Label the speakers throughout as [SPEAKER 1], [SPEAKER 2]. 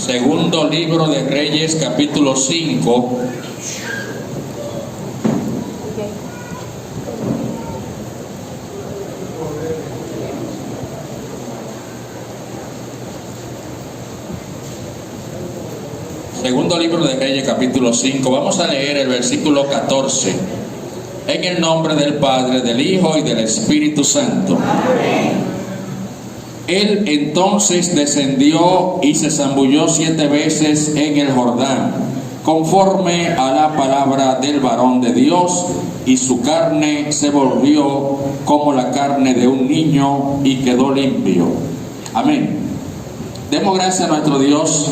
[SPEAKER 1] Segundo libro de Reyes, capítulo 5. Segundo libro de Reyes, capítulo 5. Vamos a leer el versículo 14. En el nombre del Padre, del Hijo y del Espíritu Santo. Amén. Él entonces descendió y se zambulló 7 veces en el Jordán, conforme a la palabra del varón de Dios, y su carne se volvió como la carne de un niño y quedó limpio. Amén. Demos gracias a nuestro Dios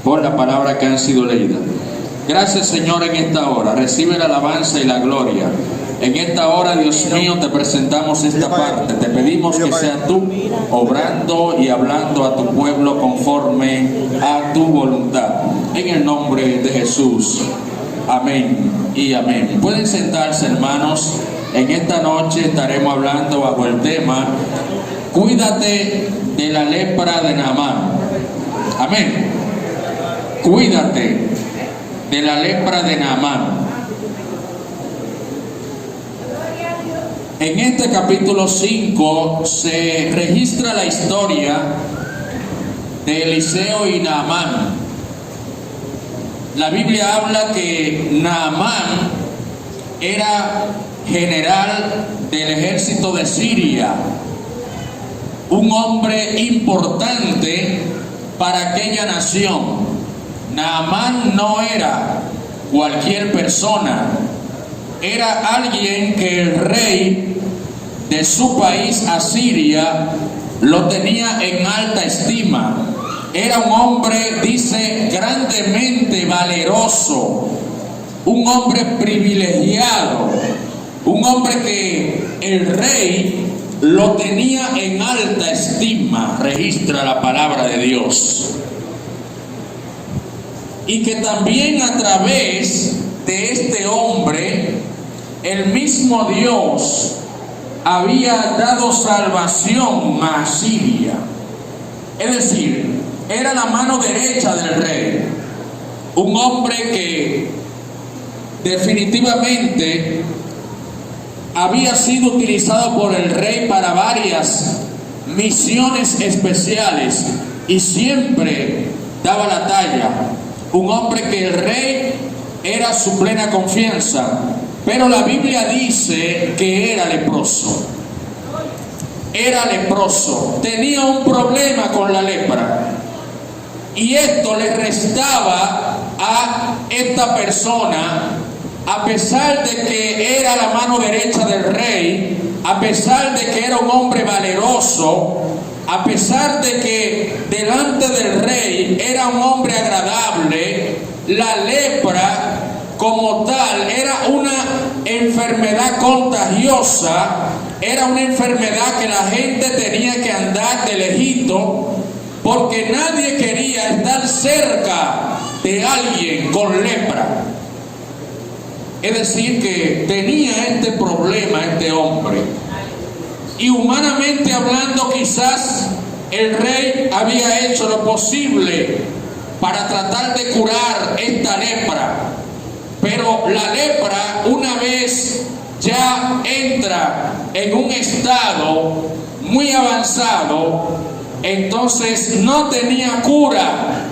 [SPEAKER 1] por la palabra que han sido leídas. Gracias, Señor, en esta hora. Recibe la alabanza y la gloria. En esta hora, Dios mío, te presentamos esta parte. Te pedimos que seas tú obrando y hablando a tu pueblo conforme a tu voluntad. En el nombre de Jesús. Amén y amén. Pueden sentarse, hermanos. En esta noche estaremos hablando bajo el tema: cuídate de la lepra de Naamán. Amén. Cuídate de la lepra de Naamán. En este capítulo 5 se registra la historia de Eliseo y Naamán. La Biblia habla que Naamán era general del ejército de Siria, un hombre importante para aquella nación. Naamán no era cualquier persona, era alguien que el rey de su país, Asiria, lo tenía en alta estima. Era un hombre, dice, grandemente valeroso, un hombre privilegiado, un hombre que el rey lo tenía en alta estima, registra la palabra de Dios. Y que también a través de este hombre, el mismo Dios había dado salvación a Asiria. Es decir, era la mano derecha del rey. Un hombre que definitivamente había sido utilizado por el rey para varias misiones especiales y siempre daba la talla. Un hombre que el rey era su plena confianza, pero la Biblia dice que era leproso. Era leproso, tenía un problema con la lepra, y esto le restaba a esta persona, a pesar de que era la mano derecha del rey, a pesar de que era un hombre valeroso, a pesar de que delante del rey era un hombre agradable. La lepra como tal era una enfermedad contagiosa, era una enfermedad que la gente tenía que andar de lejito, porque nadie quería estar cerca de alguien con lepra. Es decir, que tenía este problema este hombre. Y humanamente hablando, quizás el rey había hecho lo posible para tratar de curar esta lepra. Pero la lepra, una vez ya entra en un estado muy avanzado, entonces no tenía cura.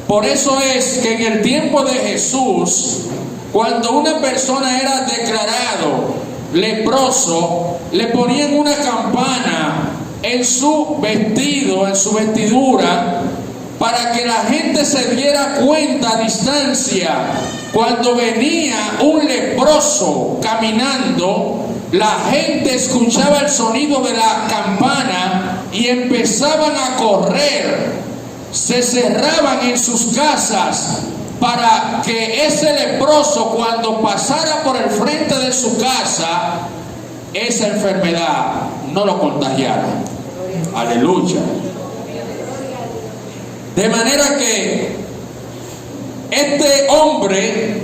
[SPEAKER 1] Por eso es que en el tiempo de Jesús, cuando una persona era declarado leproso, le ponían una campana en su vestido, en su vestidura, para que la gente se diera cuenta a distancia. Cuando venía un leproso caminando, la gente escuchaba el sonido de la campana y empezaban a correr. Se cerraban en sus casas para que ese leproso, cuando pasara por el frente de su casa, esa enfermedad no lo contagiara. Aleluya. De manera que este hombre,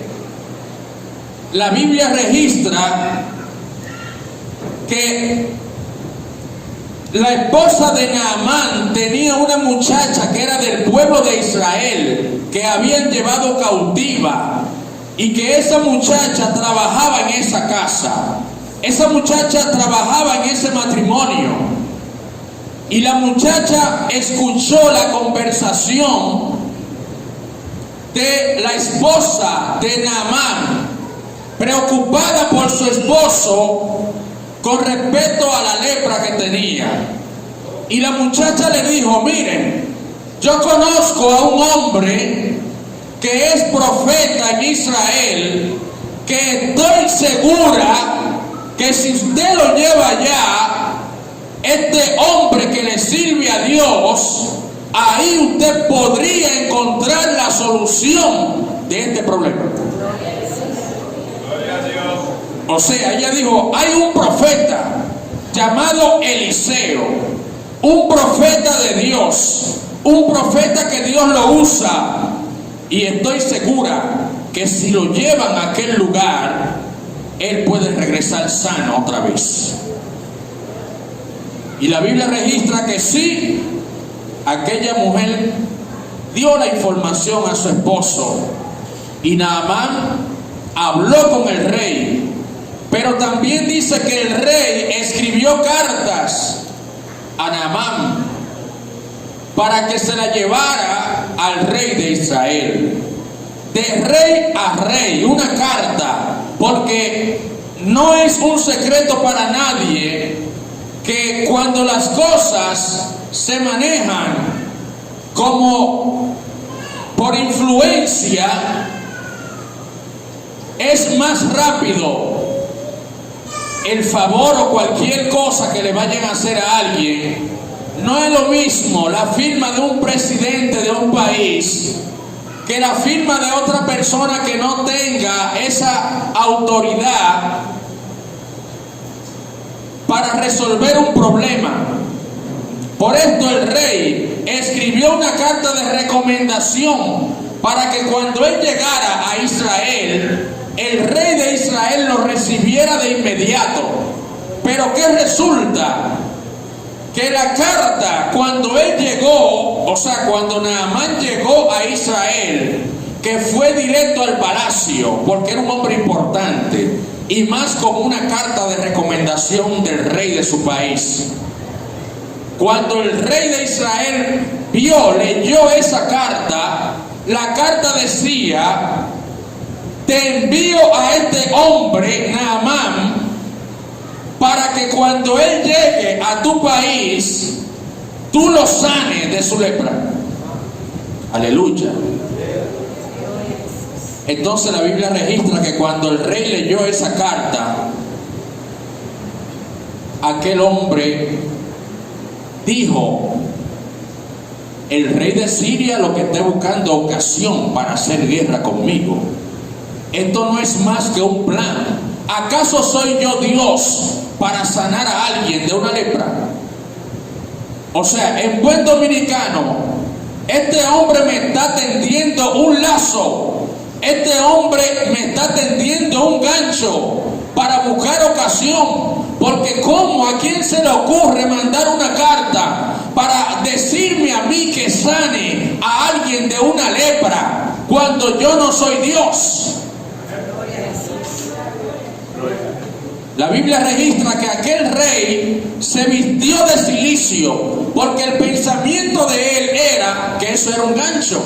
[SPEAKER 1] la Biblia registra que la esposa de Naamán tenía una muchacha que era del pueblo de Israel, que habían llevado cautiva, y que esa muchacha trabajaba en esa casa. Esa muchacha trabajaba en ese matrimonio. Y la muchacha escuchó la conversación de la esposa de Naamán, preocupada por su esposo con respecto a la lepra que tenía. Y la muchacha le dijo: miren, yo conozco a un hombre que es profeta en Israel, que estoy segura que si usted lo lleva allá, este hombre que le sirve a Dios, ahí usted podría encontrar la solución de este problema. O sea, ella dijo: hay un profeta llamado Eliseo, un profeta de Dios, un profeta que Dios lo usa, y estoy segura que si lo llevan a aquel lugar, él puede regresar sano otra vez. Y la Biblia registra que sí, aquella mujer dio la información a su esposo, y Naamán habló con el rey. Pero también dice que el rey escribió cartas a Naamán para que se la llevara al rey de Israel. De rey a rey, una carta, porque no es un secreto para nadie que cuando las cosas se manejan como por influencia, es más rápido el favor o cualquier cosa que le vayan a hacer a alguien. No es lo mismo la firma de un presidente de un país que la firma de otra persona que no tenga esa autoridad para resolver un problema. Por esto el rey escribió una carta de recomendación para que cuando él llegara a Israel, el rey de Israel lo recibiera de inmediato. Pero ¿qué resulta? Que la carta, cuando él llegó, o sea, cuando Naamán llegó a Israel, que fue directo al palacio, porque era un hombre importante, y más como una carta de recomendación del rey de su país. Cuando el rey de Israel leyó esa carta, la carta decía: te envío a este hombre, Naamán, para que cuando él llegue a tu país, tú lo sanes de su lepra. Aleluya. Entonces la Biblia registra que cuando el rey leyó esa carta, aquel hombre dijo: el rey de Siria lo que está buscando ocasión para hacer guerra conmigo. Esto no es más que un plan. ¿Acaso soy yo Dios para sanar a alguien de una lepra? O sea, en buen dominicano, este hombre me está tendiendo un lazo, este hombre me está tendiendo un gancho para buscar ocasión. Porque ¿cómo? ¿A quién se le ocurre mandar una carta para decirme a mí que sane a alguien de una lepra cuando yo no soy Dios? La Biblia registra que aquel rey se vistió de cilicio, porque el pensamiento de él era que eso era un gancho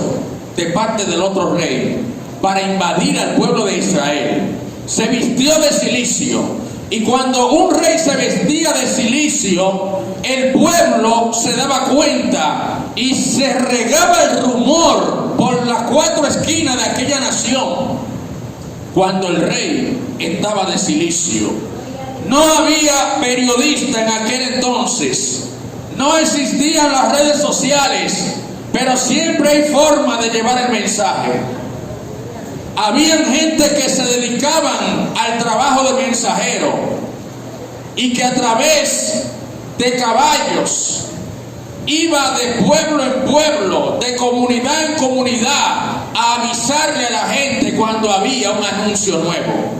[SPEAKER 1] de parte del otro rey para invadir al pueblo de Israel. Se vistió de cilicio, y cuando un rey se vestía de cilicio, el pueblo se daba cuenta y se regaba el rumor por las cuatro esquinas de aquella nación cuando el rey estaba de cilicio. No había periodista en aquel entonces, no existían las redes sociales, pero siempre hay forma de llevar el mensaje. Habían gente que se dedicaban al trabajo de mensajero y que a través de caballos iba de pueblo en pueblo, de comunidad en comunidad, a avisarle a la gente cuando había un anuncio nuevo.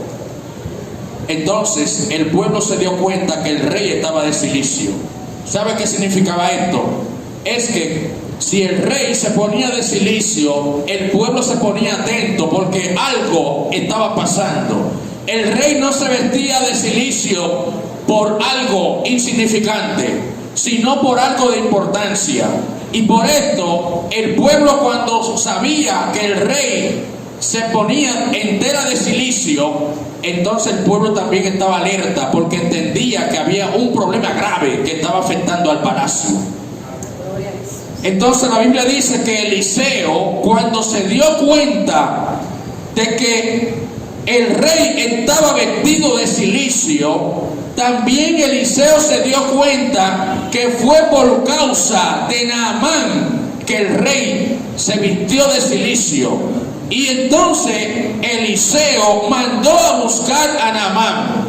[SPEAKER 1] Entonces el pueblo se dio cuenta que el rey estaba de cilicio, ¿Sabe qué significaba esto? Es que si el rey se ponía de cilicio, el pueblo se ponía atento porque algo estaba pasando. El rey no se vestía de cilicio por algo insignificante, sino por algo de importancia. Y por esto, el pueblo, cuando sabía que el rey se ponía entera de cilicio, entonces el pueblo también estaba alerta porque entendía que había un problema grave que estaba afectando al palacio. Entonces la Biblia dice que Eliseo, cuando se dio cuenta de que el rey estaba vestido de cilicio, también Eliseo se dio cuenta que fue por causa de Naamán que el rey se vistió de cilicio. Y entonces Eliseo mandó a buscar a Naamán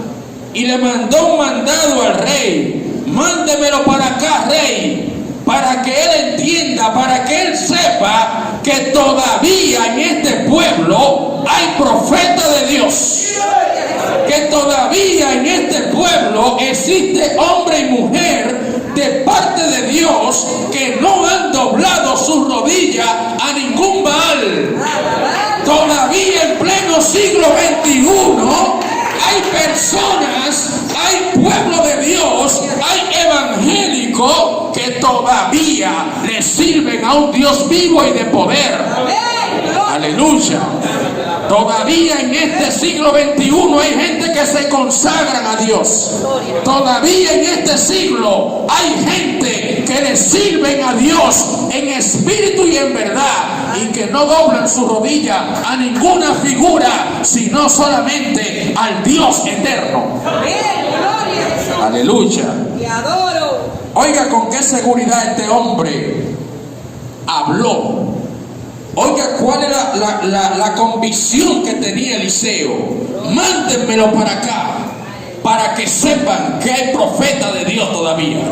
[SPEAKER 1] y le mandó un mandado al rey: mándemelo para acá, rey, para que él entienda, para que él sepa que todavía en este pueblo hay profeta de Dios, que todavía en este pueblo existe hombre y mujer de parte de Dios que no han doblado su rodilla a ningún Baal. Todavía en pleno siglo XXI hay personas, hay pueblo de Dios, hay evangélicos que todavía le sirven a un Dios vivo y de poder. Aleluya. Todavía en este siglo XXI hay gente que se consagran a Dios. Todavía en este siglo hay gente que le sirven a Dios en espíritu y en verdad, y que no doblan su rodilla a ninguna figura, sino solamente al Dios eterno. Aleluya. Oiga con qué seguridad este hombre habló. Oiga cuál era la convicción que tenía Eliseo: mándenmelo para acá, para que sepan que hay profeta de Dios todavía.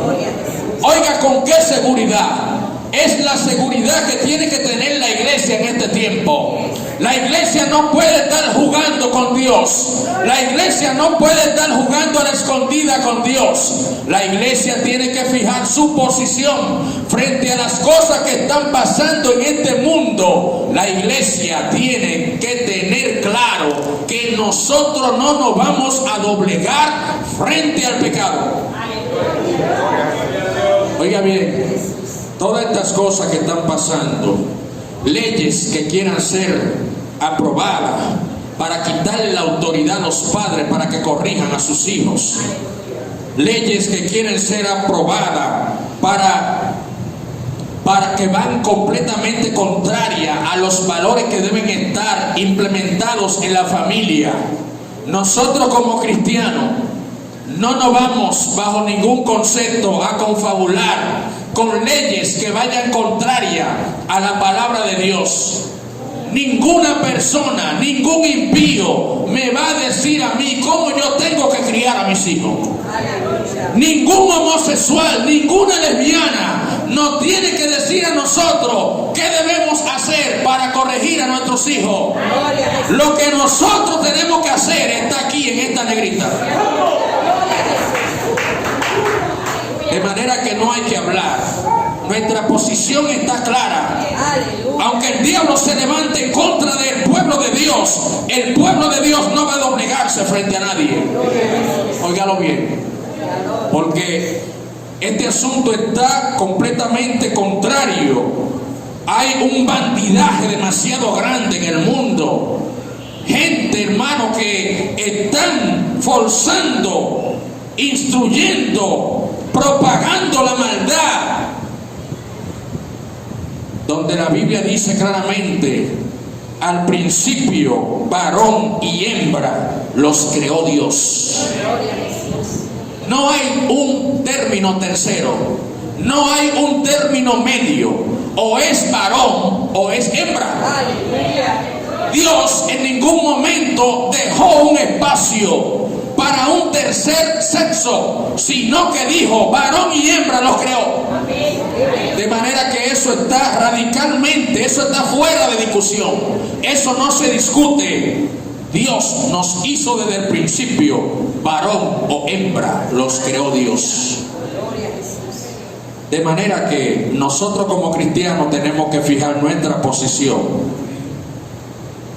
[SPEAKER 1] Oiga con qué seguridad. Es la seguridad que tiene que tener la iglesia en este tiempo. La iglesia no puede estar jugando con Dios. La iglesia no puede estar jugando a la escondida con Dios. La iglesia tiene que fijar su posición frente a las cosas que están pasando en este mundo. La iglesia tiene que tener claro que nosotros no nos vamos a doblegar frente al pecado. Oiga bien, todas estas cosas que están pasando, leyes que quieran ser aprobadas para quitarle la autoridad a los padres para que corrijan a sus hijos, leyes que quieren ser aprobadas para que van completamente contrarias a los valores que deben estar implementados en la familia. Nosotros como cristianos no nos vamos bajo ningún concepto a confabular con leyes que vayan contrarias a la palabra de Dios. Ninguna persona, ningún impío me va a decir a mí cómo yo tengo que criar a mis hijos. Ningún homosexual, ninguna lesbiana nos tiene que decir a nosotros qué debemos hacer para corregir a nuestros hijos. Lo que nosotros tenemos que hacer está aquí en esta negrita. De manera que no hay que hablar. Nuestra posición está clara. Aunque el diablo se levante en contra del pueblo de Dios, el pueblo de Dios no va a doblegarse frente a nadie. Óigalo bien, porque este asunto está completamente contrario. Hay un bandidaje demasiado grande en el mundo. Gente, hermano, que están forzando, instruyendo, propagando la maldad, donde la Biblia dice claramente: al principio varón y hembra los creó Dios. No hay un término tercero, no hay un término medio, o es varón o es hembra. Dios en ningún momento dejó un espacio para un tercer sexo, sino que dijo: varón y hembra los creó. De manera que eso está radicalmente, eso está fuera de discusión, eso no se discute. Dios nos hizo desde el principio, varón o hembra los creó Dios. De manera que nosotros como cristianos tenemos que fijar nuestra posición.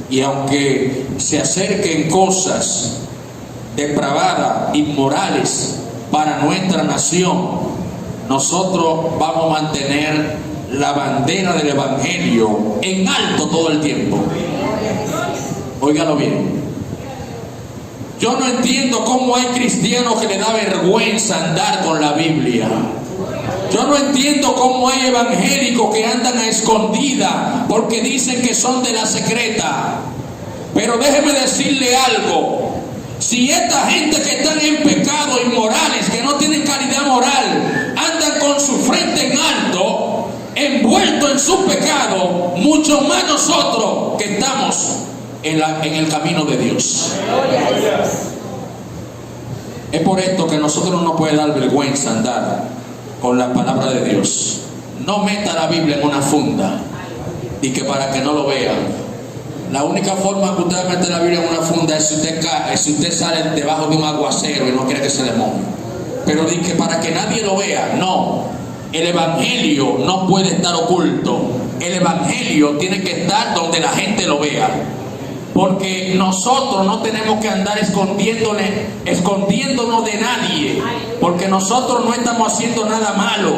[SPEAKER 1] Y aunque se acerquen cosas depravadas, inmorales para nuestra nación, nosotros vamos a mantener la bandera del Evangelio en alto todo el tiempo. Óigalo bien. Yo no entiendo cómo hay cristianos que les da vergüenza andar con la Biblia. Yo no entiendo cómo hay evangélicos que andan a escondida porque dicen que son de la secreta. Pero déjeme decirle algo. Si esta gente que están en pecado, inmorales, que no tienen calidad moral, andan con su frente en alto, envueltos en su pecado, mucho más nosotros que estamos en el camino de Dios. Es por esto que a nosotros no nos puede dar vergüenza andar con la palabra de Dios. No meta la Biblia en una funda y que para que no lo vean. La única forma que usted mete la Biblia en una funda es si usted sale debajo de un aguacero y no quiere que se le moje. Pero di que para que nadie lo vea, no. El Evangelio no puede estar oculto. El Evangelio tiene que estar donde la gente lo vea. Porque nosotros no tenemos que andar escondiéndonos de nadie. Porque nosotros no estamos haciendo nada malo.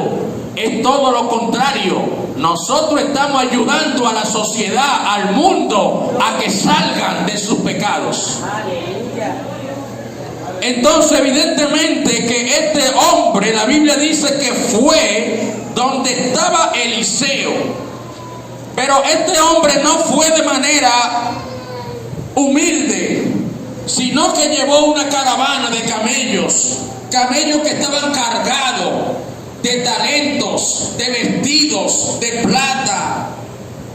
[SPEAKER 1] Es todo lo contrario. Nosotros estamos ayudando a la sociedad, al mundo, a que salgan de sus pecados. Entonces, evidentemente que este hombre, la Biblia dice que fue donde estaba Eliseo. Pero este hombre no fue de manera humilde, sino que llevó una caravana de camellos que estaban cargados de talentos, de vestidos, de plata.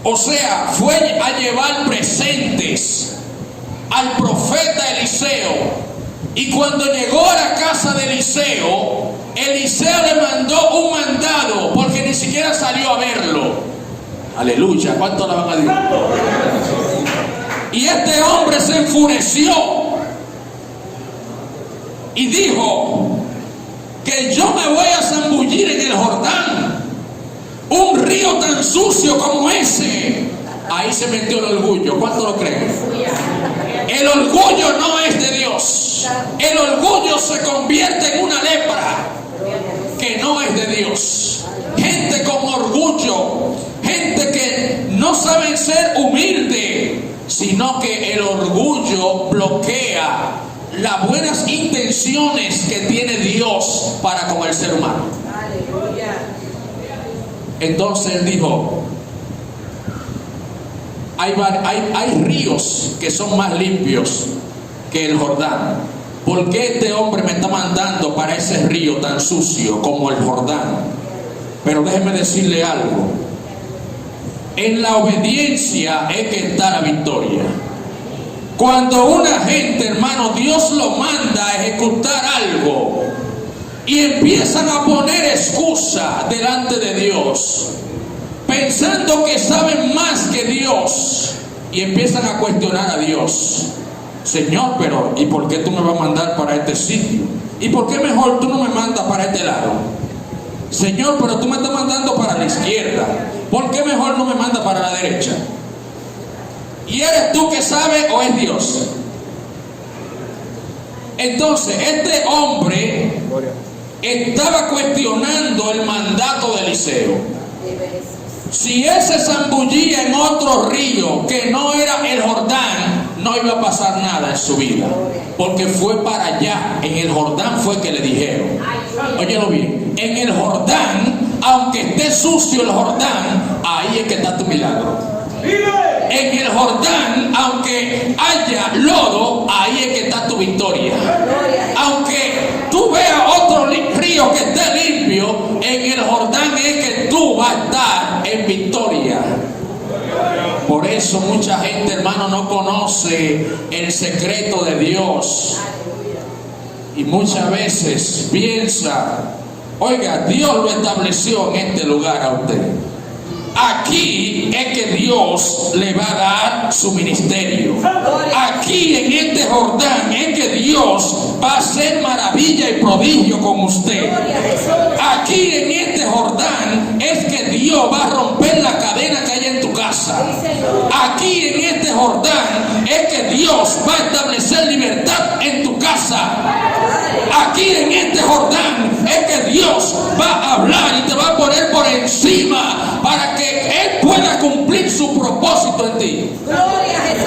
[SPEAKER 1] O sea, fue a llevar presentes al profeta Eliseo. Y cuando llegó a la casa de Eliseo, Eliseo le mandó un mandado, porque ni siquiera salió a verlo. Aleluya, ¿cuánto la van a Dios? Y este hombre se enfureció y dijo que yo me voy a zambullir en el Jordán, un río tan sucio como ese. Ahí se metió el orgullo. ¿Cuánto lo creen? El orgullo no es de Dios. El orgullo se convierte en una lepra que no es de Dios. Gente con orgullo, gente que no saben ser humilde, sino que el orgullo bloquea las buenas intenciones que tiene Dios para con el ser humano. Entonces él dijo: hay ríos que son más limpios que el Jordán. ¿Por qué este hombre me está mandando para ese río tan sucio como el Jordán? Pero déjeme decirle algo. En la obediencia es que está la victoria. Cuando una gente, hermano, Dios lo manda a ejecutar algo y empiezan a poner excusa delante de Dios, pensando que saben más que Dios, y empiezan a cuestionar a Dios. Señor, pero ¿y por qué tú me vas a mandar para este sitio? ¿Y por qué mejor tú no me mandas para este lado? Señor, pero tú me estás mandando para la izquierda. ¿Por qué mejor no me mandas para la derecha? ¿Y eres tú que sabes o es Dios? Entonces, este hombre estaba cuestionando el mandato de Eliseo. Si él se zambullía en otro río que no era el Jordán, no iba a pasar nada en su vida, porque fue para allá. En el Jordán fue que le dijeron. Óyelo bien, en el Jordán, aunque esté sucio el Jordán, ahí es que está tu milagro. En el Jordán, aunque haya lodo, ahí es que está tu victoria. Aunque tú veas otro río que esté limpio, en el Jordán es que tú vas a estar en victoria. Por eso mucha gente, hermano, no conoce el secreto de Dios. Y muchas veces piensa: oiga, Dios lo estableció en este lugar a usted. Aquí es que Dios le va a dar su ministerio. Aquí en este Jordán es que Dios va a hacer maravilla y prodigio con usted. Aquí en este Jordán Dios va a romper la cadena que hay en tu casa. Aquí en este Jordán es que Dios va a establecer libertad en tu casa. Aquí en este Jordán es que Dios va a hablar y te va a poner por encima para que Él pueda cumplir su propósito en ti.
[SPEAKER 2] Gloria a Jesús.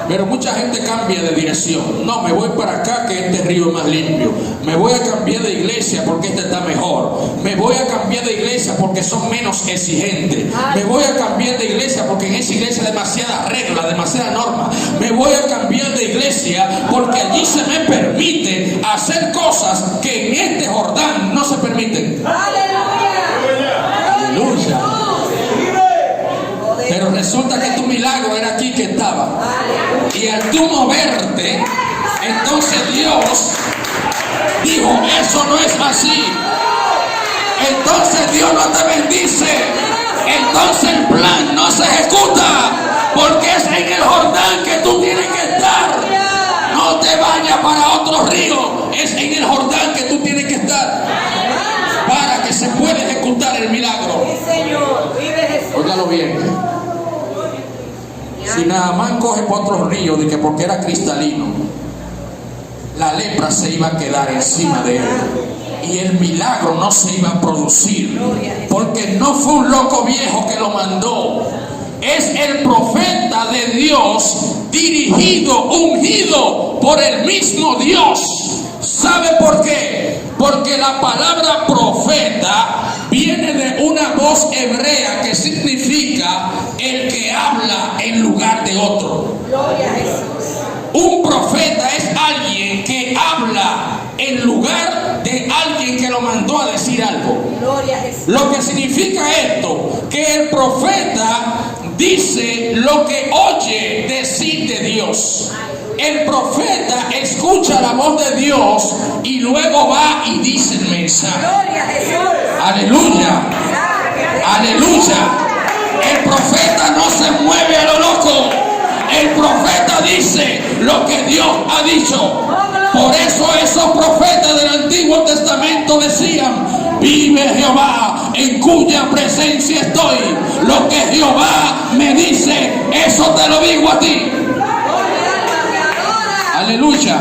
[SPEAKER 1] Pero mucha gente cambia de dirección. No, me voy para acá que este río es más limpio. Me voy a cambiar de iglesia porque este está mejor. Me voy a cambiar de iglesia porque son menos exigentes. Me voy a cambiar de iglesia porque en esa iglesia hay demasiadas reglas, demasiadas normas. Me voy a cambiar de iglesia porque allí se me permite hacer cosas que en este Jordán no se permiten.
[SPEAKER 2] Aleluya.
[SPEAKER 1] Aleluya. Pero resulta que tu milagro era aquí que estaba. Y al tú moverte, entonces Dios dijo, eso no es así. Entonces Dios no te bendice. Entonces el plan no se ejecuta. Porque es en el Jordán que tú tienes que estar. No te vayas para otro río. Es en el Jordán que tú tienes que estar. Para que se pueda ejecutar el milagro. Óigalo bien. Si Naamán coge por otro río de que porque era cristalino, la lepra se iba a quedar encima de él y el milagro no se iba a producir, porque no fue un loco viejo que lo mandó, es el profeta de Dios, dirigido, ungido por el mismo Dios. ¿Sabe por qué? Porque la palabra profeta viene de una voz hebrea que significa el que habla en lugar de otro.
[SPEAKER 2] Gloria a Jesús.
[SPEAKER 1] Un profeta es alguien que habla en lugar de alguien que lo mandó a decir algo.
[SPEAKER 2] Gloria a Jesús.
[SPEAKER 1] Lo que significa esto, que el profeta dice lo que oye decir de Dios. El profeta escucha la voz de Dios y luego va y dice el mensaje.
[SPEAKER 2] Gloria a Jesús.
[SPEAKER 1] Aleluya. Aleluya. El profeta no se mueve a lo loco. El profeta dice lo que Dios ha dicho. Por eso esos profetas del Antiguo Testamento decían: vive Jehová, en cuya presencia estoy. Lo que Jehová me dice, eso te lo digo a ti. Aleluya.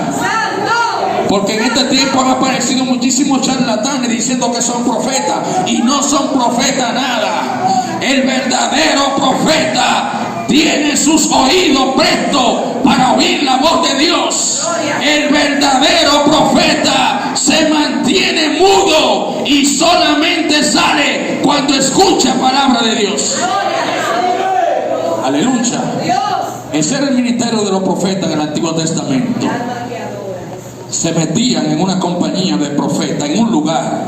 [SPEAKER 1] Porque en este tiempo han aparecido muchísimos charlatanes diciendo que son profetas y no son profetas nada. El verdadero profeta tiene sus oídos prestos para oír la voz de Dios. El verdadero profeta se mantiene mudo y solamente sale cuando escucha palabra de Dios. Aleluya. Ese era el ministerio de los profetas en el Antiguo Testamento. Se metían en una compañía de profetas, en un lugar,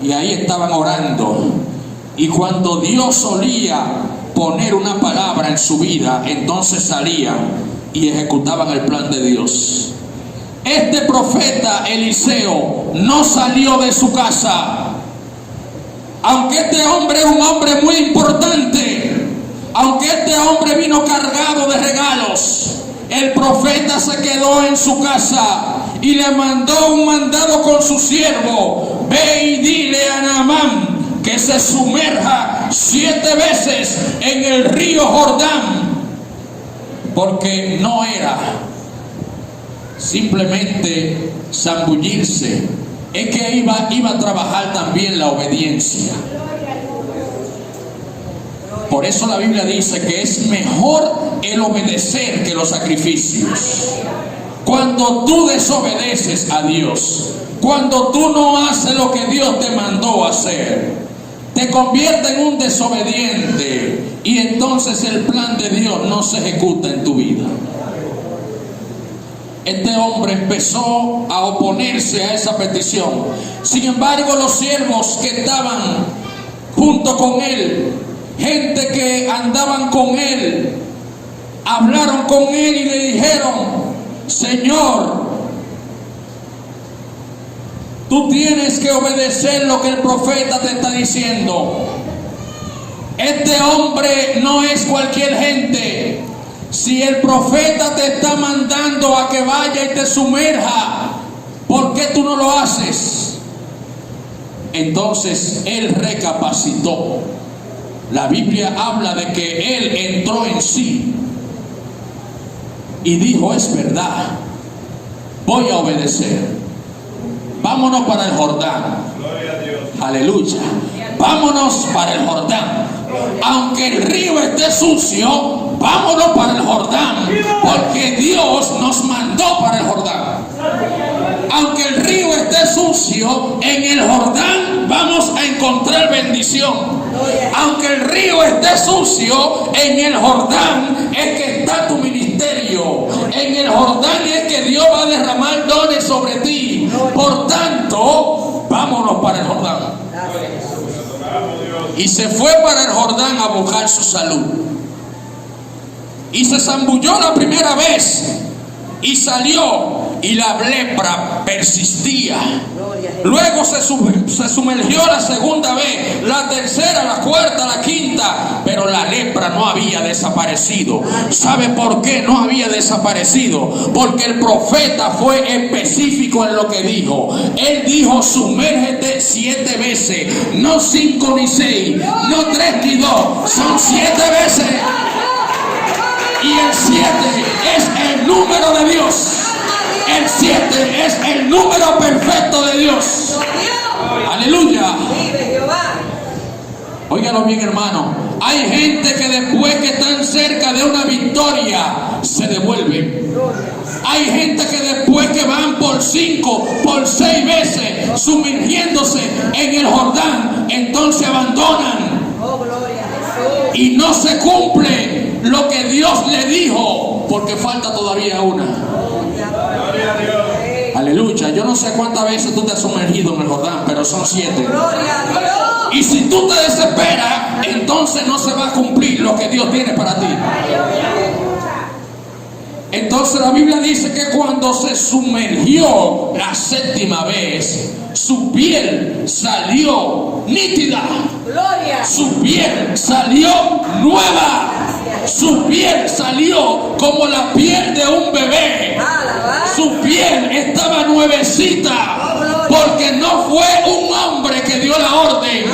[SPEAKER 1] y ahí estaban orando. Y cuando Dios solía poner una palabra en su vida, entonces salían y ejecutaban el plan de Dios. Este profeta Eliseo no salió de su casa. Aunque este hombre es un hombre muy importante, aunque este hombre vino cargado de regalos, el profeta se quedó en su casa y le mandó un mandado con su siervo: ve y dile a Naamán que se sumerja 7 veces en el río Jordán. Porque no era simplemente zambullirse, es que iba a trabajar también la obediencia. Por eso la Biblia dice que es mejor el obedecer que los sacrificios. Cuando tú desobedeces a Dios, cuando tú no haces lo que Dios te mandó hacer, te convierte en un desobediente y entonces el plan de Dios no se ejecuta en tu vida. Este hombre empezó a oponerse a esa petición. Sin embargo, los siervos que estaban junto con él, gente que andaban con él, hablaron con él y le dijeron: Señor, tú tienes que obedecer lo que el profeta te está diciendo. Este hombre no es cualquier gente. Si el profeta te está mandando a que vaya y te sumerja, ¿por qué tú no lo haces? Entonces él recapacitó la Biblia habla de que él entró en sí y dijo: es verdad, voy a obedecer. Vámonos para el Jordán. Aleluya. Vámonos para el Jordán. Aunque el río esté sucio, vámonos para el Jordán, porque Dios nos mandó para el Jordán. Aunque el río esté sucio, en el Jordán vamos a encontrar bendición. Aunque el río esté sucio, en el Jordán es que está tu ministerio. En el Jordán es que Dios va a derramar dones sobre ti. Por tanto, vámonos para el Jordán. Y se fue para el Jordán a buscar su salud. Y se zambulló la primera vez y salió, y la lepra persistía. Luego se sumergió la segunda vez, la tercera, la cuarta, la quinta, pero la lepra no había desaparecido. ¿Sabe por qué no había desaparecido? Porque el profeta fue específico en lo que dijo. Él dijo: sumérgete 7 veces, no 5 ni 6, no 3 ni 2, son 7 veces. Y el 7 es el número de Dios. El 7 es el número perfecto de Dios. Aleluya. Óigalo bien, hermano. Hay gente que después que están cerca de una victoria se devuelven. Hay gente que después que van por 5, por 6 veces sumergiéndose en el Jordán, entonces abandonan. Y no se cumple lo que Dios le dijo, porque falta todavía una. Aleluya. Yo no sé cuántas veces tú te has sumergido en el Jordán, pero son 7. Y si tú te desesperas, entonces no se va a cumplir lo que Dios tiene para ti. Entonces la Biblia dice que cuando se sumergió la 7ª vez, su piel salió nítida. Su piel salió nueva. Su piel salió como la piel de un bebé. Su piel estaba nuevecita, porque no fue un hombre que dio la orden.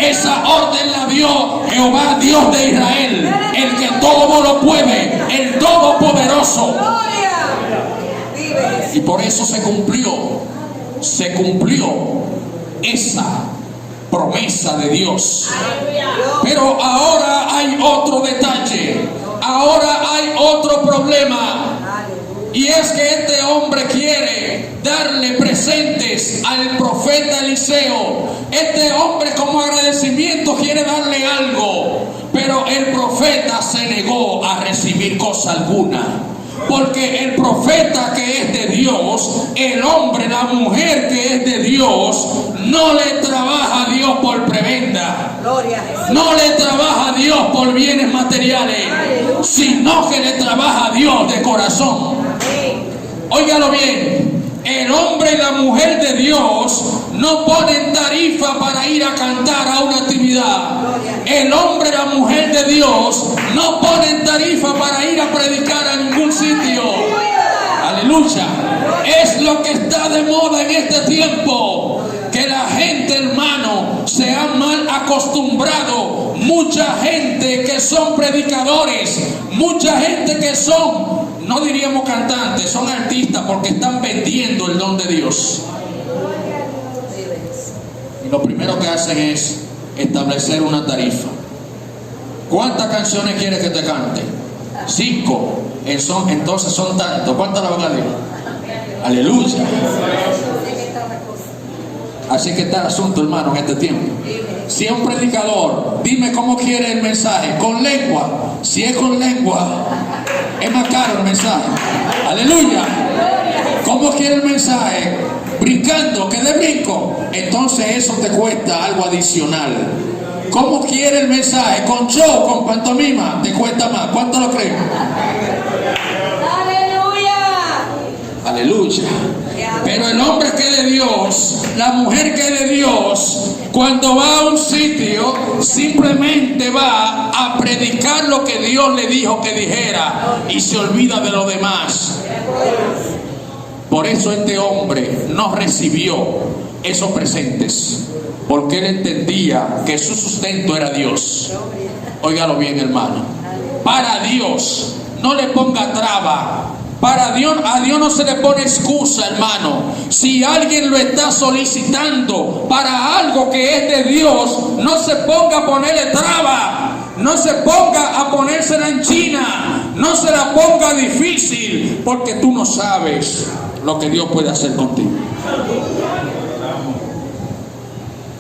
[SPEAKER 1] Esa orden la dio Jehová, Dios de Israel, el que todo lo puede, el todopoderoso. Y por eso se cumplió esa promesa de Dios. Pero ahora hay otro detalle, ahora hay otro problema. Y es que este hombre quiere darle presentes al profeta Eliseo. Este hombre, como agradecimiento, quiere darle algo. Pero el profeta se negó a recibir cosa alguna. Porque el profeta que es de Dios, el hombre, la mujer que es de Dios, no le trabaja a Dios por prebenda. No le trabaja a Dios por bienes materiales, sino que le trabaja a Dios de corazón. Óigalo bien, el hombre y la mujer de Dios no ponen tarifa para ir a cantar a una actividad. El hombre y la mujer de Dios no ponen tarifa para ir a predicar a ningún sitio. Aleluya. Es lo que está de moda en este tiempo, que la gente, hermano, se ha mal acostumbrado. Mucha gente que son predicadores, mucha gente que son, no diríamos cantantes, son artistas, porque están vendiendo el don de Dios. Y lo primero que hacen es establecer una tarifa. ¿Cuántas canciones quieres que te cante? 5. Entonces son tantos. ¿Cuántas la van a decir? Aleluya. Así que está el asunto, hermano, en este tiempo. Si es un predicador, dime cómo quiere el mensaje. Con lengua. Si es con lengua, es más caro el mensaje. Aleluya. ¿Cómo quiere el mensaje? Brincando, que de brinco. Entonces eso te cuesta algo adicional. ¿Cómo quiere el mensaje? Con show, con pantomima, te cuesta más. ¿Cuánto lo creen? Aleluya. Pero el hombre que es de Dios, la mujer que es de Dios, cuando va a un sitio, simplemente va a predicar lo que Dios le dijo que dijera y se olvida de lo demás. Por eso este hombre no recibió esos presentes. porque él entendía que su sustento era Dios. Óigalo bien, hermano. Para Dios no le ponga traba. Para Dios, a Dios no se le pone excusa, hermano. Si alguien lo está solicitando para algo que es de Dios, no se ponga a ponerle traba. No se ponga a ponérsela en China. No se la ponga difícil, porque tú no sabes lo que Dios puede hacer contigo.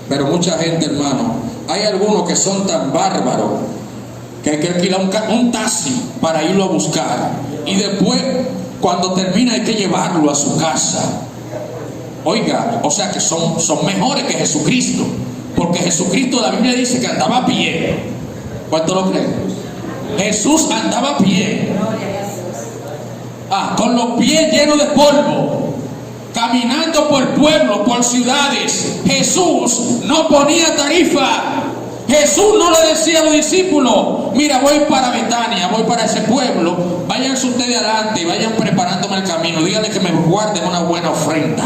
[SPEAKER 1] Pero mucha gente, hermano, hay algunos que son tan bárbaros que hay que alquilar un taxi para irlo a buscar, y después cuando termina hay que llevarlo a su casa. Oiga, o sea que son mejores que Jesucristo, porque Jesucristo, la Biblia dice que andaba a pie. ¿Cuánto lo creen? Jesús andaba a pie, con los pies llenos de polvo, caminando por pueblos, por ciudades. Jesús no ponía tarifa. Jesús no le decía a los discípulos: mira, voy para Betania, voy para ese pueblo, váyanse ustedes adelante y vayan preparándome el camino, díganle que me guarden una buena ofrenda.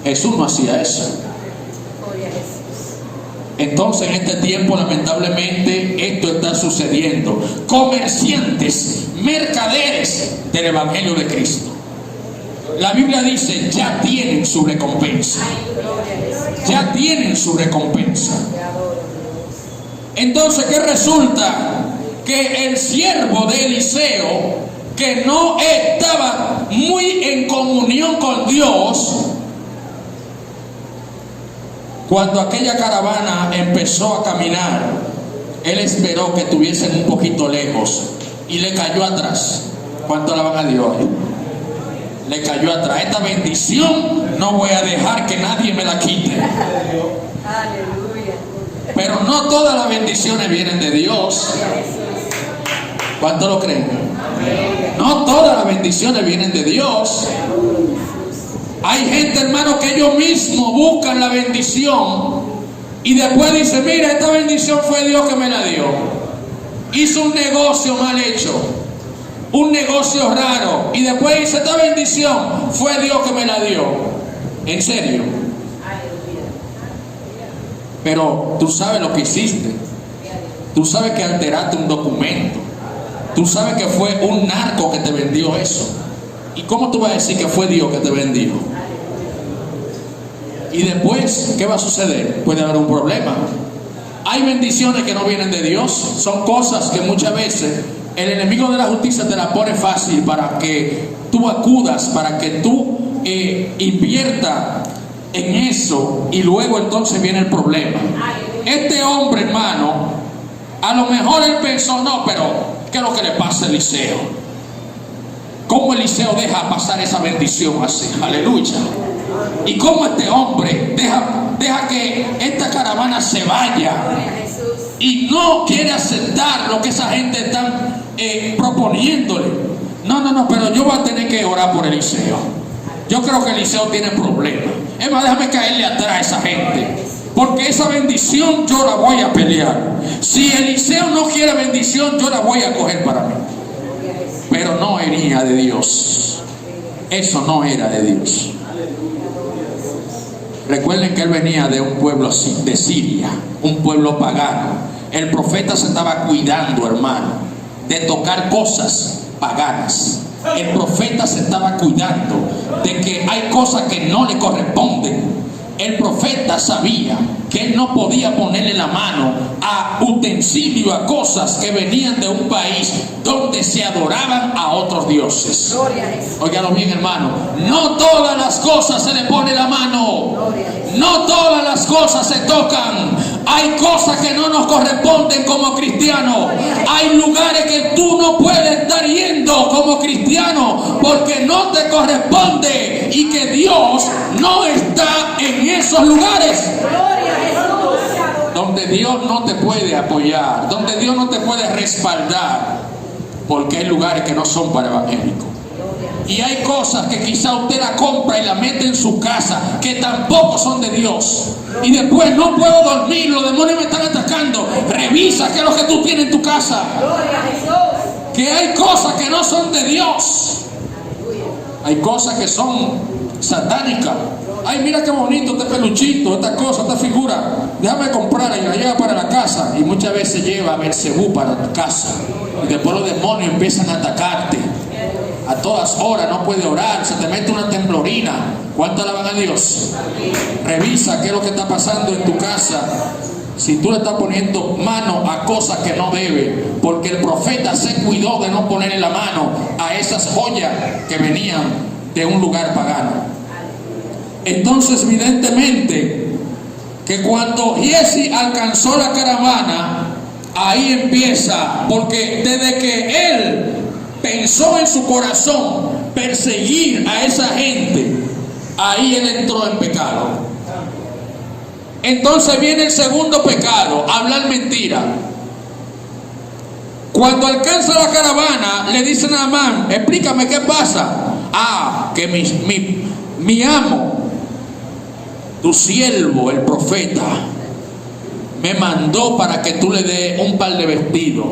[SPEAKER 1] Jesús no hacía eso. Entonces, en este tiempo, lamentablemente, esto está sucediendo. Comerciantes, mercaderes del Evangelio de Cristo, la Biblia dice, ya tienen su recompensa. Ya tienen su recompensa. Entonces, ¿qué resulta? Que el siervo de Eliseo, que no estaba muy en comunión con Dios, cuando aquella caravana empezó a caminar, él esperó que estuviesen un poquito lejos y le cayó atrás. ¿Cuánto alaban a Dios? Le cayó atrás. Esta bendición no voy a dejar que nadie me la quite. Pero no todas las bendiciones vienen de Dios. ¿Cuánto lo creen? No todas las bendiciones vienen de Dios. Hay gente, hermano, que ellos mismos buscan la bendición y después dicen: mira, esta bendición fue Dios que me la dio. Hizo un negocio mal hecho, un negocio raro, y después dice: esta bendición fue Dios que me la dio. ¿En serio? Pero tú sabes lo que hiciste. Tú sabes que alteraste un documento. Tú sabes que fue un narco que te vendió eso. ¿Y cómo tú vas a decir que fue Dios que te vendió? Y después, ¿qué va a suceder? Puede haber un problema. Hay bendiciones que no vienen de Dios. Son cosas que muchas veces el enemigo de la justicia te la pone fácil para que tú acudas, para que tú inviertas en eso, y luego entonces viene el problema. Este hombre, hermano, a lo mejor él pensó: no, pero ¿qué es lo que le pasa a Eliseo? ¿Cómo Eliseo deja pasar esa bendición así? Aleluya. ¿Y cómo este hombre deja que esta caravana se vaya y no quiere aceptar lo que esa gente está proponiéndole? No, pero yo voy a tener que orar por Eliseo. Yo creo que Eliseo tiene problemas. Es más, déjame caerle atrás a esa gente, porque esa bendición yo la voy a pelear. Si Eliseo no quiere bendición, yo la voy a coger para mí. Pero no era de Dios. Eso no era de Dios. Recuerden que él venía de un pueblo así, de Siria, un pueblo pagano. El profeta se estaba cuidando, hermano, de tocar cosas paganas. El profeta se estaba cuidando de que hay cosas que no le corresponden. El profeta sabía que él no podía ponerle la mano a utensilios, a cosas que venían de un país donde se adoraban a otros dioses. Óigalo bien, hermano. No todas las cosas se le pone la mano. No todas las cosas se tocan. Hay cosas que no nos corresponden como cristianos. Hay lugares que tú no puedes estar yendo como cristiano porque no te corresponde, y que Dios no está en esos lugares. Donde Dios no te puede apoyar, donde Dios no te puede respaldar, porque hay lugares que no son para evangélicos. Y hay cosas que quizá usted la compra y la mete en su casa, que tampoco son de Dios. Y después: no puedo dormir, los demonios me están atacando. Revisa qué es lo que tú tienes en tu casa. Que hay cosas que no son de Dios. Hay cosas que son satánicas. ay, mira qué bonito este peluchito, esta cosa, esta figura, déjame comprarla y la lleva para la casa. Y muchas veces lleva a Bersebú para tu casa. Y después los demonios empiezan a atacarte. A todas horas no puede orar, se te mete una temblorina. ¿Cuánto alaban a Dios? Revisa qué es lo que está pasando en tu casa. Si tú le estás poniendo mano a cosas que no debe, porque el profeta se cuidó de no ponerle la mano a esas joyas que venían de un lugar pagano. Entonces, evidentemente, que cuando Giezi alcanzó la caravana, ahí empieza, porque desde que él pensó en su corazón perseguir a esa gente, ahí él entró en pecado. Entonces viene el segundo pecado, hablar mentira. Cuando alcanza la caravana, le dicen a Naamán, explícame qué pasa. Ah, que mi amo, tu siervo, el profeta, me mandó para que tú le des un par de vestidos,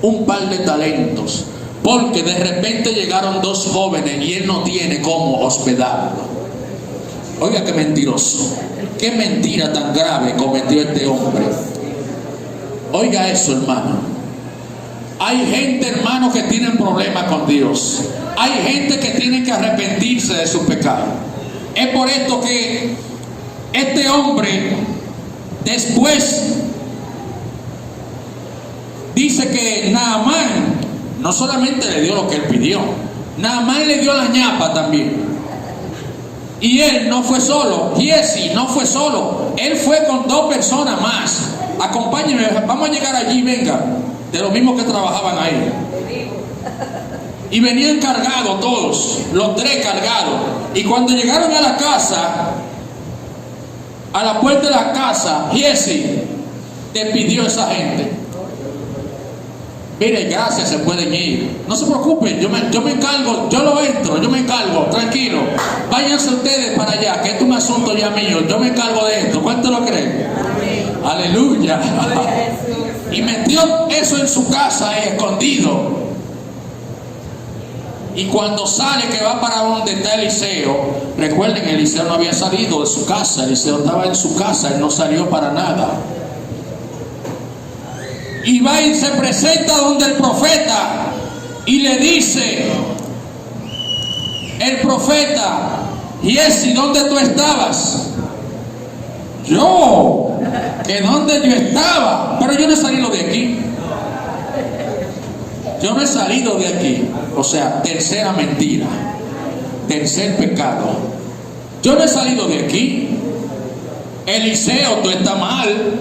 [SPEAKER 1] un par de talentos, porque de repente llegaron dos jóvenes y él no tiene cómo hospedarlo. Oiga, qué mentiroso, qué mentira tan grave cometió este hombre. Oiga eso, hermano. Hay gente, hermano, que tienen problemas con Dios. Hay gente que tiene que arrepentirse de su pecado. Es por esto que este hombre después dice que Naamán no solamente le dio lo que él pidió, Naamán le dio la ñapa también. Y él no fue solo, Giezi no fue solo, él fue con 2 personas más. Acompáñenme, vamos a llegar allí, venga, de los mismos que trabajaban ahí. Y venían cargados todos, los 3 cargados. Y cuando llegaron a la casa, a la puerta de la casa, Giezi despidió a esa gente. Mire, gracias, se pueden ir. No se preocupen, yo me encargo, yo lo entro, yo me encargo, tranquilo. Váyanse ustedes para allá, que esto es un asunto ya mío, yo me encargo de esto. ¿Cuánto lo creen? Aleluya. Y metió eso en su casa, escondido. Y cuando sale, que va para donde está Eliseo, recuerden, Eliseo no había salido de su casa, Eliseo estaba en su casa, él no salió para nada. Y va y se presenta donde el profeta y le dice el profeta, Giezi, ¿dónde tú estabas? Yo, que dónde yo estaba, pero yo no he salido de aquí. Yo no he salido de aquí. O sea, tercera mentira, tercer pecado. Yo no he salido de aquí. Eliseo, tú estás mal.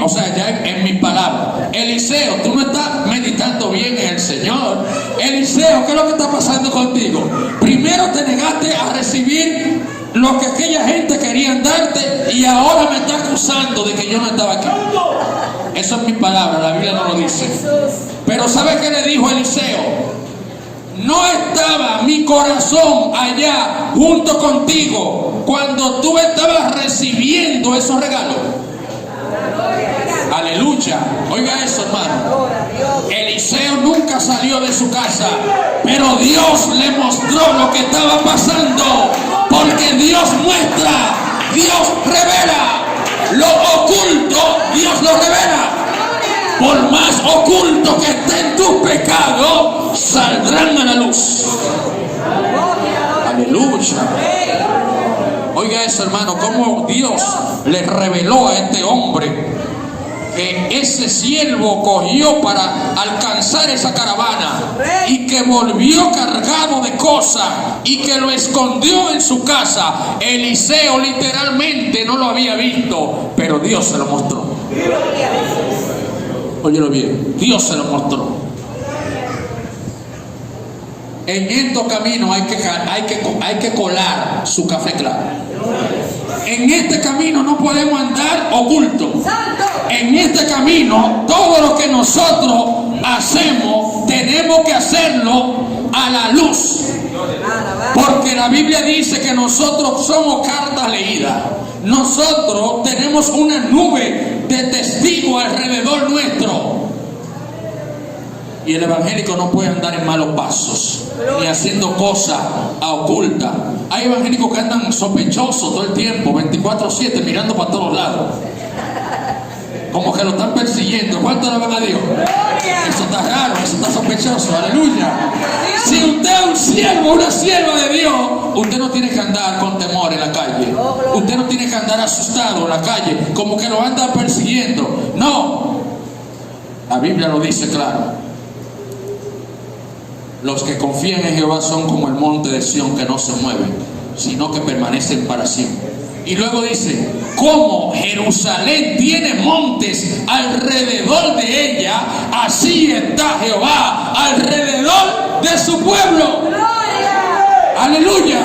[SPEAKER 1] O sea, ya en mis palabras, Eliseo, tú no estás meditando bien en el Señor. Eliseo, ¿qué es lo que está pasando contigo? Primero te negaste a recibir lo que aquella gente quería darte y ahora me está acusando de que yo no estaba aquí. Eso es mi palabra, la Biblia no lo dice. Pero ¿sabe qué le dijo Eliseo? No estaba mi corazón allá junto contigo cuando tú estabas recibiendo esos regalos. Aleluya. Oiga eso, hermano. Eliseo nunca salió de su casa, pero Dios le mostró lo que estaba pasando, porque Dios muestra, Dios revela lo oculto, Dios lo revela. Por más oculto que estén tus pecados, saldrán a la luz. Aleluya. Oiga eso, hermano, cómo Dios le reveló a este hombre que ese siervo cogió para alcanzar esa caravana y que volvió cargado de cosas y que lo escondió en su casa. Eliseo literalmente no lo había visto, pero Dios se lo mostró. Óyelo bien, Dios se lo mostró. En estos caminos hay que colar su café claro. En este camino no podemos andar ocultos. En este camino, todo lo que nosotros hacemos, tenemos que hacerlo a la luz. Porque la Biblia dice que nosotros somos cartas leídas. Nosotros tenemos una nube de testigos alrededor nuestro. Y el evangélico no puede andar en malos pasos, ni haciendo cosas a ocultas. Hay evangélicos que andan sospechosos todo el tiempo, 24/7, mirando para todos lados. Como que lo están persiguiendo. ¿Cuánto le van a Dios? Eso está raro, eso está sospechoso. Aleluya. Si usted es un siervo, una sierva de Dios, usted no tiene que andar con temor en la calle. Usted no tiene que andar asustado en la calle, como que lo andan persiguiendo. No. La Biblia lo dice claro. Los que confían en Jehová son como el monte de Sión, que no se mueven, sino que permanecen para siempre. Y luego dice, como Jerusalén tiene montes alrededor de ella, así está Jehová alrededor de su pueblo. Aleluya.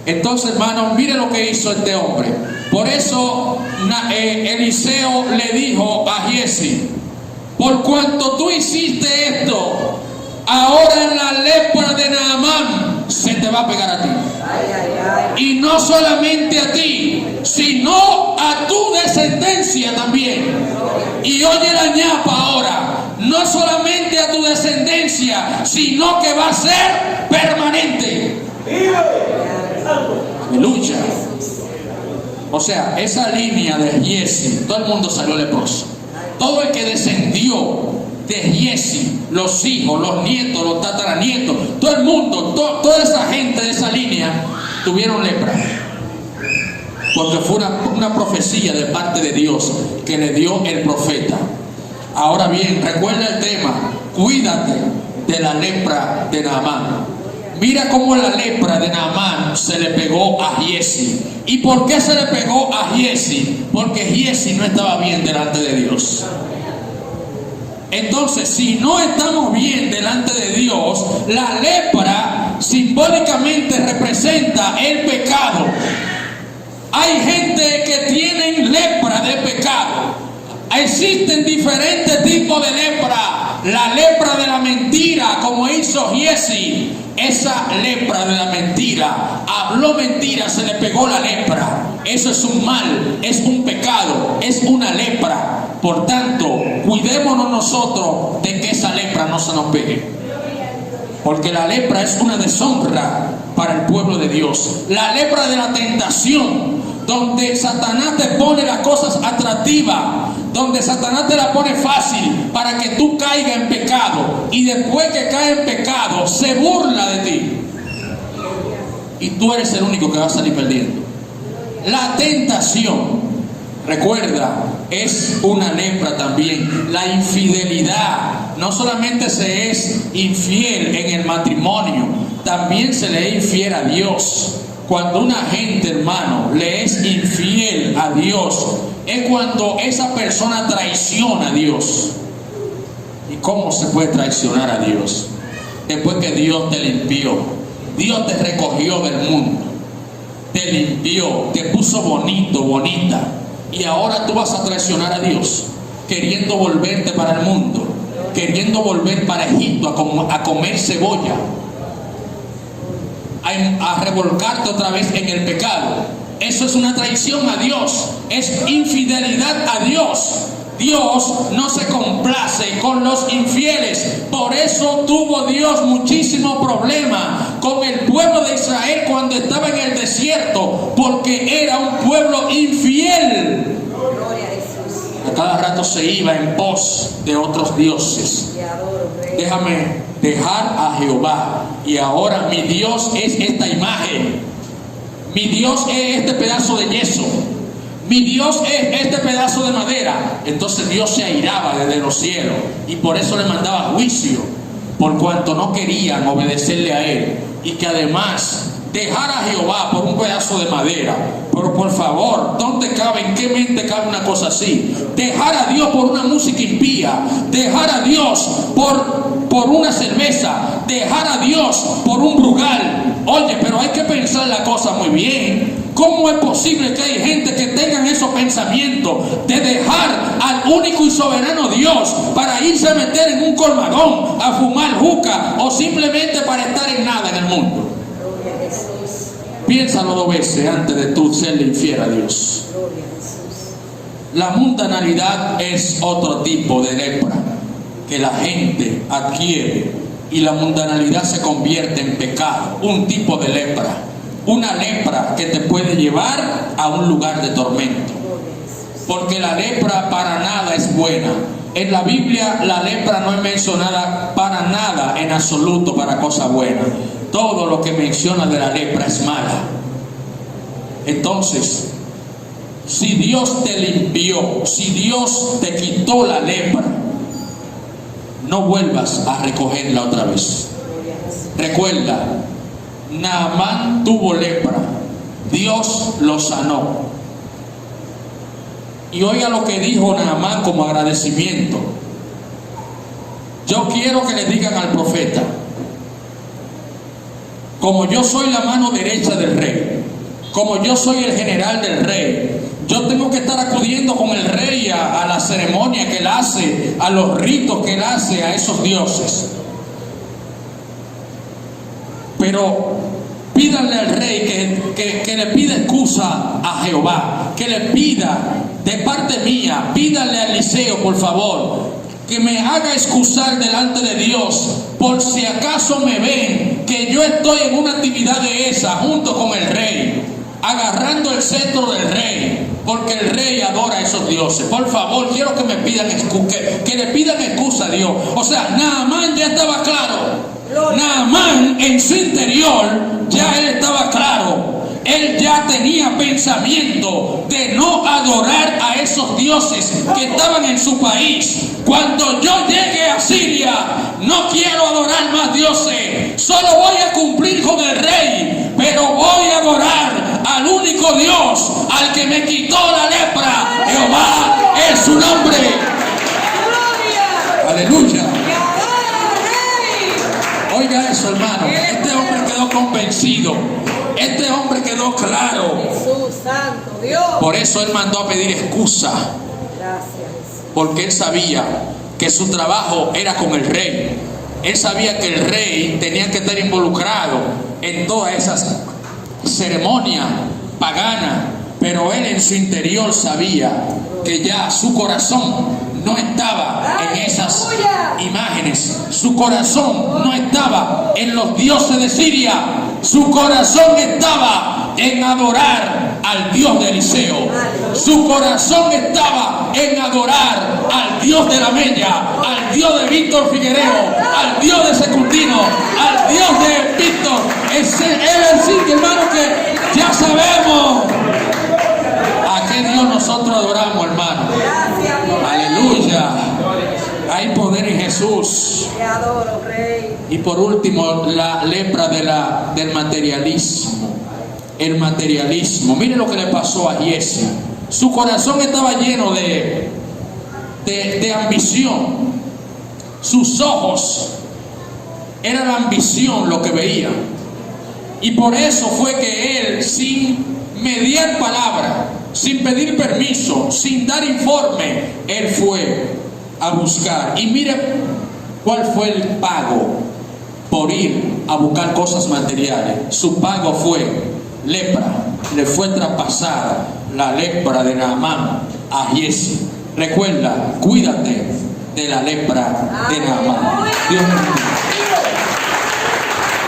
[SPEAKER 1] Entonces, hermano, mire lo que hizo este hombre. Por eso Eliseo le dijo a Giezi: por cuanto tú hiciste esto, ahora la lepra de Naamán se te va a pegar a ti. Y no solamente a ti, sino a tu descendencia también. Y oye la ñapa ahora, no solamente a tu descendencia, sino que va a ser permanente. Aleluya. O sea, esa línea de Giezi, todo el mundo salió leproso. Todo el que descendió de Giezi, los hijos, los nietos, los tataranietos, todo el mundo, toda esa gente de esa línea tuvieron lepra. Porque fue una profecía de parte de Dios que le dio el profeta. Ahora bien, recuerda el tema: cuídate de la lepra de Naamán. Mira cómo la lepra de Naamán se le pegó a Giezi. ¿Y por qué se le pegó a Giezi? Porque Giezi no estaba bien delante de Dios. Entonces, si no estamos bien delante de Dios, la lepra simbólicamente representa el pecado. Hay gente que tienen lepra de pecado. Existen diferentes tipos de lepra. La lepra de la mentira, como hizo Giezi. Esa lepra de la mentira, habló mentira, se le pegó la lepra. Eso es un mal, es un pecado, es una lepra. Por tanto, cuidémonos nosotros de que esa lepra no se nos pegue. Porque la lepra es una deshonra para el pueblo de Dios. La lepra de la tentación, donde Satanás te pone las cosas atractivas, donde Satanás te la pone fácil para que tú caigas en pecado, y después que caes en pecado se burla de ti y tú eres el único que va a salir perdiendo. La tentación, recuerda, es una lepra también. La infidelidad, no solamente se es infiel en el matrimonio, también se le es infiel a Dios. Cuando una gente, hermano, le es infiel a Dios, es cuando esa persona traiciona a Dios. ¿Y cómo se puede traicionar a Dios? Después que Dios te limpió, Dios te recogió del mundo, te limpió, te puso bonito, bonita, y ahora tú vas a traicionar a Dios, queriendo volverte para el mundo, queriendo volver para Egipto a comer cebolla, a revolcarte otra vez en el pecado. Eso es una traición a Dios, es infidelidad a Dios. Dios no se complace con los infieles. Por eso tuvo Dios muchísimo problema con el pueblo de Israel cuando estaba en el desierto, porque era un pueblo infiel. A cada rato se iba en pos de otros dioses. Déjame dejar a Jehová, y ahora mi Dios es esta imagen, mi Dios es este pedazo de yeso, mi Dios es este pedazo de madera. Entonces Dios se airaba desde los cielos y por eso le mandaba juicio, por cuanto no querían obedecerle a él, y que además dejar a Jehová por un pedazo de madera. Pero por favor, ¿dónde cabe, en qué mente cabe una cosa así? Dejar a Dios por una música impía, dejar a Dios por una cerveza, dejar a Dios por un brugal. Oye, pero hay que pensar la cosa muy bien. ¿Cómo es posible que hay gente que tengan esos pensamientos de dejar al único y soberano Dios para irse a meter en un colmadón, a fumar juca, o simplemente para estar en nada en el mundo? Piénsalo 2 veces antes de tú serle infiel a Dios. La mundanalidad es otro tipo de lepra. que la gente adquiere y la mundanalidad se convierte en pecado, un tipo de lepra, una lepra que te puede llevar a un lugar de tormento, porque la lepra para nada es buena. En la Biblia la lepra no es mencionada para nada en absoluto para cosa buena. Todo lo que menciona de la lepra es mala. Entonces, si Dios te limpió, si Dios te quitó la lepra, no vuelvas a recogerla otra vez. Recuerda, Naamán tuvo lepra, Dios lo sanó. Y oiga lo que dijo Naamán como agradecimiento. Yo quiero que le digan al profeta: como yo soy la mano derecha del rey, como yo soy el general del rey, yo tengo que estar acudiendo con el rey a la ceremonia que él hace, a los ritos que él hace a esos dioses. Pero pídanle al rey que le pida excusa a Jehová, que le pida de parte mía, pídanle a Eliseo, por favor, que me haga excusar delante de Dios, por si acaso me ven que yo estoy en una actividad de esa junto con el rey, agarrando el cetro del rey, porque el rey adora a esos dioses. Por favor, quiero que me pidan excusa, que le pidan excusa a Dios. O sea, Naamán ya estaba claro. Naamán en su interior ya él estaba claro. Él ya tenía pensamiento de no adorar a esos dioses que estaban en su país. Cuando yo llegue a Siria, no quiero adorar más dioses. Solo voy a cumplir con el rey, pero voy a adorar al único Dios, al que me quitó la lepra. Jehová es su nombre. Aleluya. Oiga eso, hermano. Este hombre quedó convencido. Este hombre quedó claro.
[SPEAKER 2] Jesús, santo Dios.
[SPEAKER 1] Por eso él mandó a pedir excusa.
[SPEAKER 2] Gracias.
[SPEAKER 1] Porque él sabía que su trabajo era con el rey. Él sabía que el rey tenía que estar involucrado en todas esas ceremonias paganas. Pero él en su interior sabía que ya su corazón no estaba en esas imágenes. Su corazón no estaba en los dioses de Siria. Su corazón estaba en adorar al Dios de Eliseo. Su corazón estaba en adorar al Dios de la Mella, al Dios de Víctor Figuereo, al Dios de Secundino, al Dios de Víctor. Es decir, hermano, que ya sabemos a qué Dios nosotros adoramos, hermano. Aleluya. Hay poder en Jesús.
[SPEAKER 2] Te adoro, Rey.
[SPEAKER 1] Y por último, la lepra del materialismo. El materialismo. Mire lo que le pasó a Giezi. Su corazón estaba lleno de ambición. Sus ojos era la ambición lo que veía. Y por eso fue que él, sin mediar palabra, sin pedir permiso, sin dar informe, él fue a buscar. Y mire cuál fue el pago por ir a buscar cosas materiales. Su pago fue lepra. Le fue traspasada la lepra de Naamán a Giezi. Recuerda, cuídate de la lepra de Naamán. Dios mío.